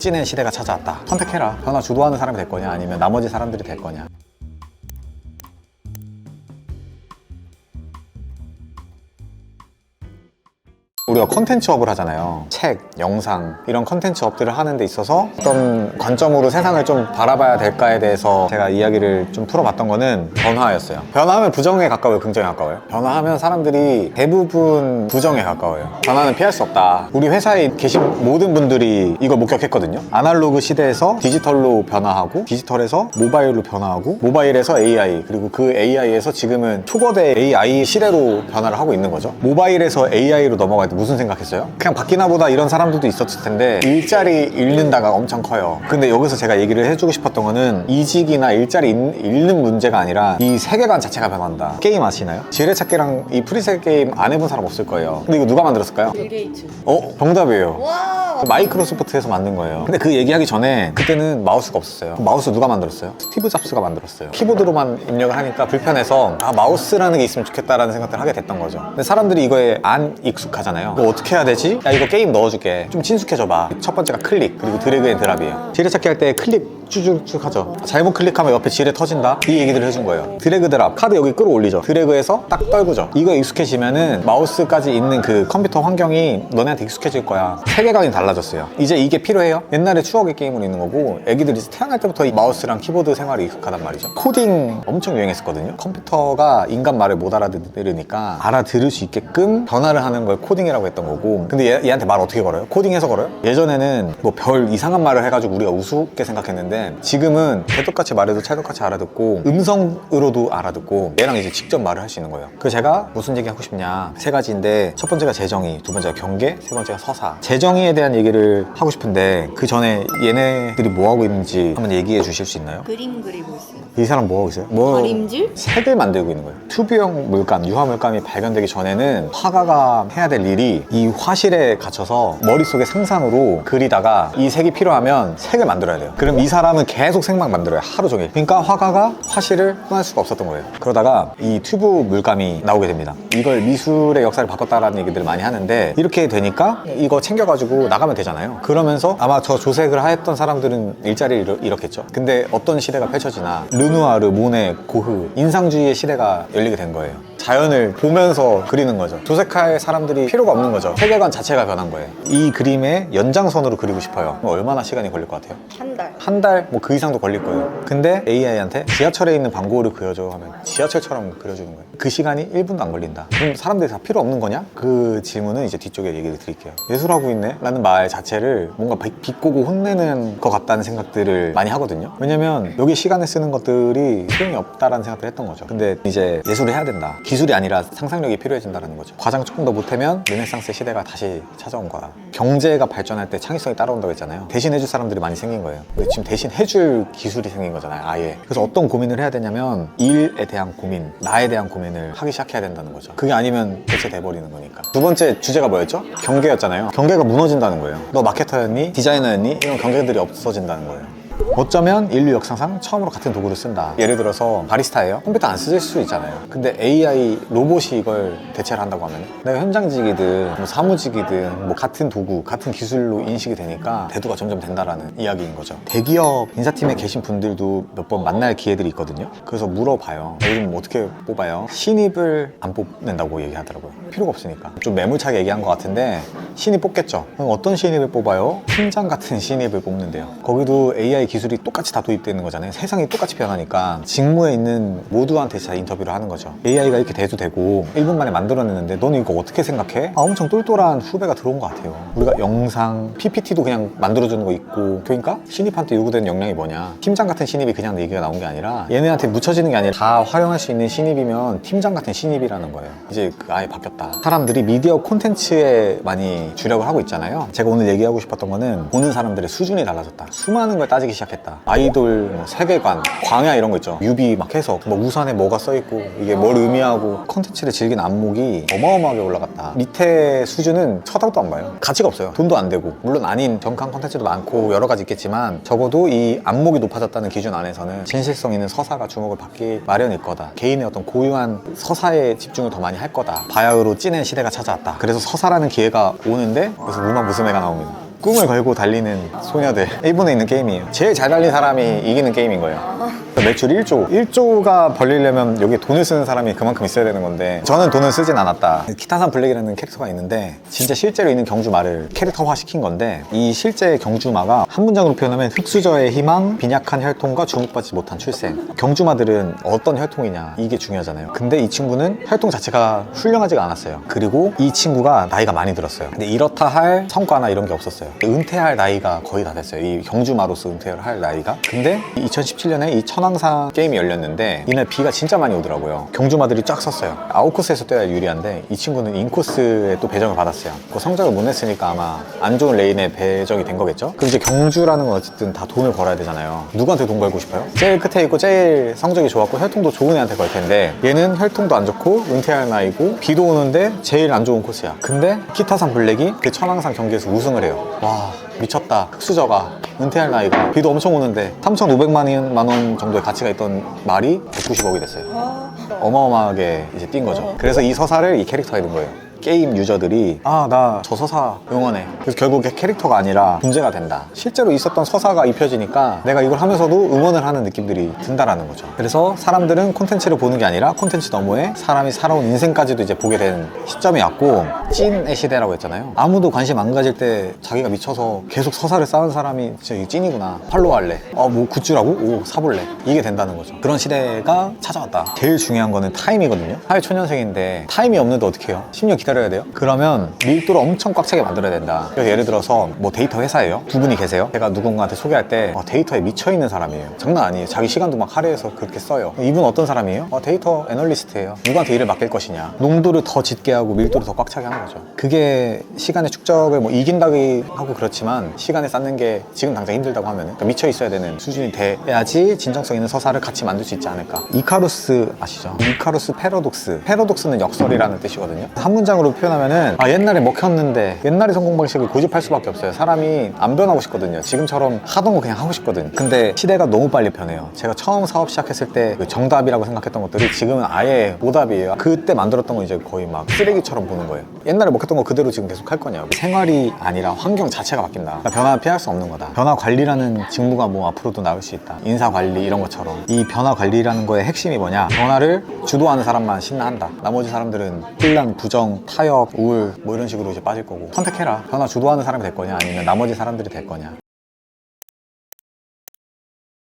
찐의 시대가 찾아왔다. 선택해라. 변화 주도하는 사람이 될 거냐 아니면 나머지 사람들이 될 거냐. 우리가 컨텐츠업을 하잖아요. 책, 영상 이런 컨텐츠업들을 하는 데 있어서 어떤 관점으로 세상을 좀 바라봐야 될까에 대해서 제가 이야기를 좀 풀어봤던 거는 변화였어요. 변화하면 부정에 가까워요? 긍정에 가까워요? 변화하면 사람들이 대부분 부정에 가까워요. 변화는 피할 수 없다. 우리 회사에 계신 모든 분들이 이걸 목격했거든요. 아날로그 시대에서 디지털로 변화하고, 디지털에서 모바일로 변화하고, 모바일에서 AI, 그리고 그 AI에서 지금은 초거대 AI 시대로 변화를 하고 있는 거죠. 모바일에서 AI로 넘어갈 때 무슨 생각했어요? 그냥 바뀌나 보다 이런 사람들도 있었을 텐데 일자리 잃는다가 엄청 커요. 근데 여기서 제가 얘기를 해주고 싶었던 거는 이직이나 일자리 잃는 문제가 아니라 이 세계관 자체가 변한다. 게임 아시나요? 지뢰찾기랑 이 프리셋 게임 안 해본 사람 없을 거예요. 근데 이거 누가 만들었을까요? 빌 게이츠. 정답이에요. 와. 마이크로소프트에서 만든 거예요. 근데 그 얘기하기 전에 그때는 마우스가 없었어요. 마우스 누가 만들었어요? 스티브 잡스가 만들었어요. 키보드로만 입력을 하니까 불편해서 마우스라는 게 있으면 좋겠다라는 생각을 하게 됐던 거죠. 근데 사람들이 이거에 안 익숙하잖아요. 이거 어떻게 해야 되지? 야, 이거 게임 넣어줄게. 좀 친숙해져봐. 첫 번째가 클릭, 그리고 드래그 앤 드랍이에요. 지뢰찾기 할 때 클릭 쭉쭉쭉 하죠. 잘못 클릭하면 옆에 지뢰 터진다? 이 얘기들을 해준 거예요. 드래그 드랍, 카드 여기 끌어올리죠. 드래그해서 딱 떨구죠. 이거 익숙해지면은 마우스까지 있는 그 컴퓨터 환경이 너네한테 익숙해질 거야. 세계관이 달라졌어요. 이제 이게 필요해요? 옛날에 추억의 게임으로 있는 거고, 애기들이 태어날 때부터 이 마우스랑 키보드 생활이 익숙하단 말이죠. 코딩 엄청 유행했었거든요. 컴퓨터가 인간 말을 못 알아들으니까 알아들을 수 있게끔 변화를 하는 걸 코딩이라고 했던 거고, 근데 얘한테 말 어떻게 걸어요? 코딩해서 걸어요? 예전에는 뭐 별 이상한 말을 해가지고 우리가 우습게 생각했는데, 지금은 개떡같이 말해도 찰떡같이 알아듣고 음성으로도 알아듣고 얘랑 이제 직접 말을 할 수 있는 거예요. 그래서 제가 무슨 얘기 하고 싶냐, 세 가지인데 첫 번째가 재정의, 두 번째가 경계, 세 번째가 서사. 재정의에 대한 얘기를 하고 싶은데 그 전에 얘네들이 뭐 하고 있는지 한번 얘기해 주실 수 있나요? 그림 그리고 있어요. 이 사람 뭐 하고 있어요? 그림질? 색을 만들고 있는 거예요. 튜브형 물감, 유화 물감이 발견되기 전에는 화가가 해야 될 일이 이 화실에 갇혀서 머릿속에 상상으로 그리다가 이 색이 필요하면 색을 만들어야 돼요. 그럼 이 사람은 계속 색만 만들어요. 하루 종일. 그러니까 화가가 화실을 떠날 수가 없었던 거예요. 그러다가 이 튜브 물감이 나오게 됩니다. 이걸 미술의 역사를 바꿨다라는 얘기들을 많이 하는데, 이렇게 되니까 이거 챙겨가지고 나가면 되잖아요. 그러면서 아마 저 조색을 했던 사람들은 일자리를 잃었겠죠. 근데 어떤 시대가 펼쳐지나, 르누아르, 모네, 고흐, 인상주의의 시대가 열리게 된 거예요. 자연을 보면서 그리는 거죠. 조색할 사람들이 필요가 없는 거죠. 세계관 자체가 변한 거예요. 이 그림의 연장선으로 그리고 싶어요. 그럼 얼마나 시간이 걸릴 것 같아요? 한 달. 한 달, 뭐 그 이상도 걸릴 거예요. 근데 AI한테 지하철에 있는 방고를 그려줘 하면 지하철처럼 그려주는 거예요. 그 시간이 1분도 안 걸린다. 그럼 사람들이 다 필요 없는 거냐? 그 질문은 이제 뒤쪽에 얘기를 드릴게요. 예술하고 있네? 라는 말 자체를 뭔가 비꼬고 혼내는 것 같다는 생각들을 많이 하거든요. 왜냐면 여기 시간을 쓰는 것들이 소용이 없다라는 생각을 했던 거죠. 근데 이제 예술을 해야 된다. 기술이 아니라 상상력이 필요해진다는 거죠. 과장 조금 더 못하면 르네상스 시대가 다시 찾아온 거야. 경제가 발전할 때 창의성이 따라온다고 했잖아요. 대신 해줄 사람들이 많이 생긴 거예요. 근데 지금 대신 해줄 기술이 생긴 거잖아요, 아예. 그래서 어떤 고민을 해야 되냐면 일에 대한 고민, 나에 대한 고민을 하기 시작해야 된다는 거죠. 그게 아니면 대체 돼버리는 거니까. 두 번째 주제가 뭐였죠? 경계였잖아요. 경계가 무너진다는 거예요. 너 마케터였니? 디자이너였니? 이런 경계들이 없어진다는 거예요. 어쩌면 인류 역사상 처음으로 같은 도구를 쓴다. 예를 들어서 바리스타예요? 컴퓨터 안 쓰실 수 있잖아요. 근데 AI 로봇이 이걸 대체를 한다고 하면 내가 현장직이든 뭐 사무직이든 뭐 같은 도구, 같은 기술로 인식이 되니까 대두가 점점 된다라는 이야기인 거죠. 대기업 인사팀에 계신 분들도 몇 번 만날 기회들이 있거든요. 그래서 물어봐요. 요즘 어떻게 뽑아요? 신입을 안 뽑는다고 얘기하더라고요. 필요가 없으니까. 좀 매몰차게 얘기한 것 같은데 신입 뽑겠죠. 그럼 어떤 신입을 뽑아요? 팀장 같은 신입을 뽑는데요. 거기도 AI 기술이 똑같이 다 도입되는 거잖아요. 세상이 똑같이 변하니까 직무에 있는 모두한테 다 인터뷰를 하는 거죠. AI가 이렇게 대두되고 1분 만에 만들어내는데 너는 이거 어떻게 생각해? 엄청 똘똘한 후배가 들어온 것 같아요. 우리가 영상, PPT도 그냥 만들어주는 거 있고, 그러니까 신입한테 요구되는 역량이 뭐냐? 팀장 같은 신입이 그냥 얘기가 나온 게 아니라 얘네한테 묻혀지는 게 아니라 다 활용할 수 있는 신입이면 팀장 같은 신입이라는 거예요. 이제 그 아예 바뀌었다. 사람들이 미디어 콘텐츠에 많이 주력을 하고 있잖아요. 제가 오늘 얘기하고 싶었던 거는 보는 사람들의 수준이 달라졌다. 수많은 걸 따지기 시작했다. 아이돌, 뭐 세계관, 광야 이런 거 있죠. 뮤비 막 해서 뭐 우산에 뭐가 써있고 이게 뭘 의미하고 콘텐츠를 즐긴 안목이 어마어마하게 올라갔다. 밑에 수준은 쳐다도 안 봐요. 가치가 없어요. 돈도 안 되고. 물론 아닌 정康콘텐츠도 많고 여러 가지 있겠지만 적어도 이 안목이 높아졌다는 기준 안에서는 진실성 있는 서사가 주목을 받기 마련일 거다. 개인의 어떤 고유한 서사에 집중을 더 많이 할 거다. 바야흐로 찐의 시대가 찾아왔다. 그래서 서사라는 기회가 오는데 그래서 무만 무스메가 나옵니다. 꿈을 걸고 달리는 소녀들. 일본에 있는 게임이에요. 제일 잘 달린 사람이 이기는 게임인 거예요. 매출 1조가 벌리려면 여기에 돈을 쓰는 사람이 그만큼 있어야 되는 건데 저는 돈을 쓰진 않았다. 키타산 블랙이라는 캐릭터가 있는데 진짜 실제로 있는 경주마를 캐릭터화 시킨 건데 이 실제 경주마가 한 문장으로 표현하면 흑수저의 희망, 빈약한 혈통과 주목받지 못한 출생. 경주마들은 어떤 혈통이냐 이게 중요하잖아요. 근데 이 친구는 혈통 자체가 훌륭하지가 않았어요. 그리고 이 친구가 나이가 많이 들었어요. 근데 이렇다 할 성과나 이런 게 없었어요. 은퇴할 나이가 거의 다 됐어요. 이 경주마로서 은퇴를 할 나이가. 근데 2017년에 이 천왕산 게임이 열렸는데 이날 비가 진짜 많이 오더라고요. 경주마들이 쫙 섰어요. 아웃코스에서 뛰어야 유리한데 이 친구는 인코스에 또 배정을 받았어요. 그 성적을 못 냈으니까 아마 안 좋은 레인에 배정이 된 거겠죠. 그럼 이제 경주라는 건 어쨌든 다 돈을 벌어야 되잖아요. 누구한테 돈 걸고 싶어요? 제일 끝에 있고 제일 성적이 좋았고 혈통도 좋은 애한테 걸 텐데 얘는 혈통도 안 좋고 은퇴할 나이고 비도 오는데 제일 안 좋은 코스야. 근데 키타산 블랙이 그 천왕산 경기에서 우승을 해요. 와 미쳤다. 흑수저가 은퇴할 나이가 비도 엄청 오는데 3,500만 원 정도의 가치가 있던 말이 190억이 됐어요. 어마어마하게 이제 뛴 거죠. 그래서 이 서사를 이 캐릭터에 넣은 거예요. 게임 유저들이 아 나 저 서사 응원해. 그래서 결국 캐릭터가 아니라 문제가 된다. 실제로 있었던 서사가 입혀지니까 내가 이걸 하면서도 응원을 하는 느낌들이 든다라는 거죠. 그래서 사람들은 콘텐츠를 보는 게 아니라 콘텐츠 너머에 사람이 살아온 인생까지도 이제 보게 된 시점이 왔고 찐의 시대라고 했잖아요. 아무도 관심 안 가질 때 자기가 미쳐서 계속 서사를 쌓은 사람이 진짜 이게 찐이구나. 팔로우할래. 뭐 굿즈라고? 오 사볼래. 이게 된다는 거죠. 그런 시대가 찾아왔다. 제일 중요한 거는 타임이거든요. 사회초년생인데 타임이 없는데 어떻게 해요? 10년 기다려야 돼요? 그러면 밀도를 엄청 꽉 차게 만들어야 된다. 그래서 예를 들어서 뭐 데이터 회사예요? 두 분이 계세요? 제가 누군가한테 소개할 때 데이터에 미쳐있는 사람이에요. 장난 아니에요. 자기 시간도 막 할애해서 그렇게 써요. 이분 어떤 사람이에요? 데이터 애널리스트예요. 누구한테 일을 맡길 것이냐. 농도를 더 짙게 하고 밀도를 더 꽉 차게 하는 거죠. 그게 시간의 축적을 뭐 이긴다고 하고 그렇지만 시간에 쌓는 게 지금 당장 힘들다고 하면 그러니까 미쳐있어야 되는 수준이 돼야지 진정성 있는 서사를 같이 만들 수 있지 않을까. 이카루스 아시죠? 이카루스 패러독스. 패러독스는 역설이라는 뜻이거든요. 한 문장으로 표현하면은 옛날에 먹혔는데 옛날의 성공 방식을 고집할 수밖에 없어요. 사람이 안 변하고 싶거든요. 지금처럼 하던 거 그냥 하고 싶거든요. 근데 시대가 너무 빨리 변해요. 제가 처음 사업 시작했을 때 그 정답이라고 생각했던 것들이 지금은 아예 오답이에요. 그때 만들었던 건 이제 거의 막 쓰레기처럼 보는 거예요. 옛날에 먹혔던 거 그대로 지금 계속 할 거냐고. 생활이 아니라 환경 자체가 바뀐다. 그러니까 변화는 피할 수 없는 거다. 변화 관리라는 직무가 뭐 앞으로도 나올 수 있다. 인사 관리 이런 것처럼. 이 변화 관리라는 거의 핵심이 뭐냐? 변화를 주도하는 사람만 신나한다. 나머지 사람들은 혼란, 부정, 타협, 우울 뭐 이런 식으로 이제 빠질 거고. 선택해라. 변화 주도하는 사람이 될 거냐 아니면 나머지 사람들이 될 거냐.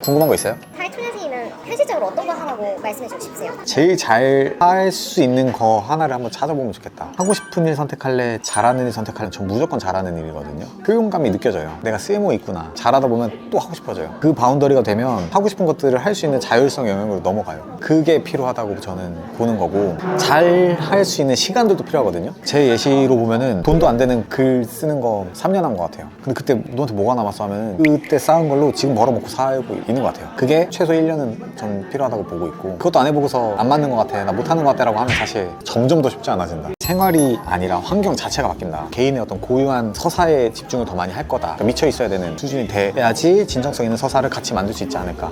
궁금한 거 있어요? 사회초년생이면 현실적으로 어떤 거 하라고 말씀해주고 싶으세요? 제일 잘 할 수 있는 거 하나를 한번 찾아보면 좋겠다. 하고 싶은 일 선택할래? 잘하는 일 선택할래? 전 무조건 잘하는 일이거든요. 효용감이 느껴져요. 내가 쓸모 있구나. 잘하다 보면 또 하고 싶어져요. 그 바운더리가 되면 하고 싶은 것들을 할 수 있는 자율성 영역으로 넘어가요. 그게 필요하다고 저는 보는 거고 잘 할 수 있는 시간들도 필요하거든요. 제 예시로 보면은 돈도 안 되는 글 쓰는 거 3년 한 것 같아요. 근데 그때 너한테 뭐가 남았어 하면은 그때 쌓은 걸로 지금 벌어먹고 살고 있는 것 같아요. 그게 최소 1년은 전 필요하다고 보고 있고 그것도 안 해보고서 안 맞는 것 같아 나 못하는 것 같아 라고 하면 사실 점점 더 쉽지 않아진다. 생활이 아니라 환경 자체가 바뀐다. 개인의 어떤 고유한 서사에 집중을 더 많이 할 거다. 그러니까 미쳐 있어야 되는 수준이 돼야지 진정성 있는 서사를 같이 만들 수 있지 않을까.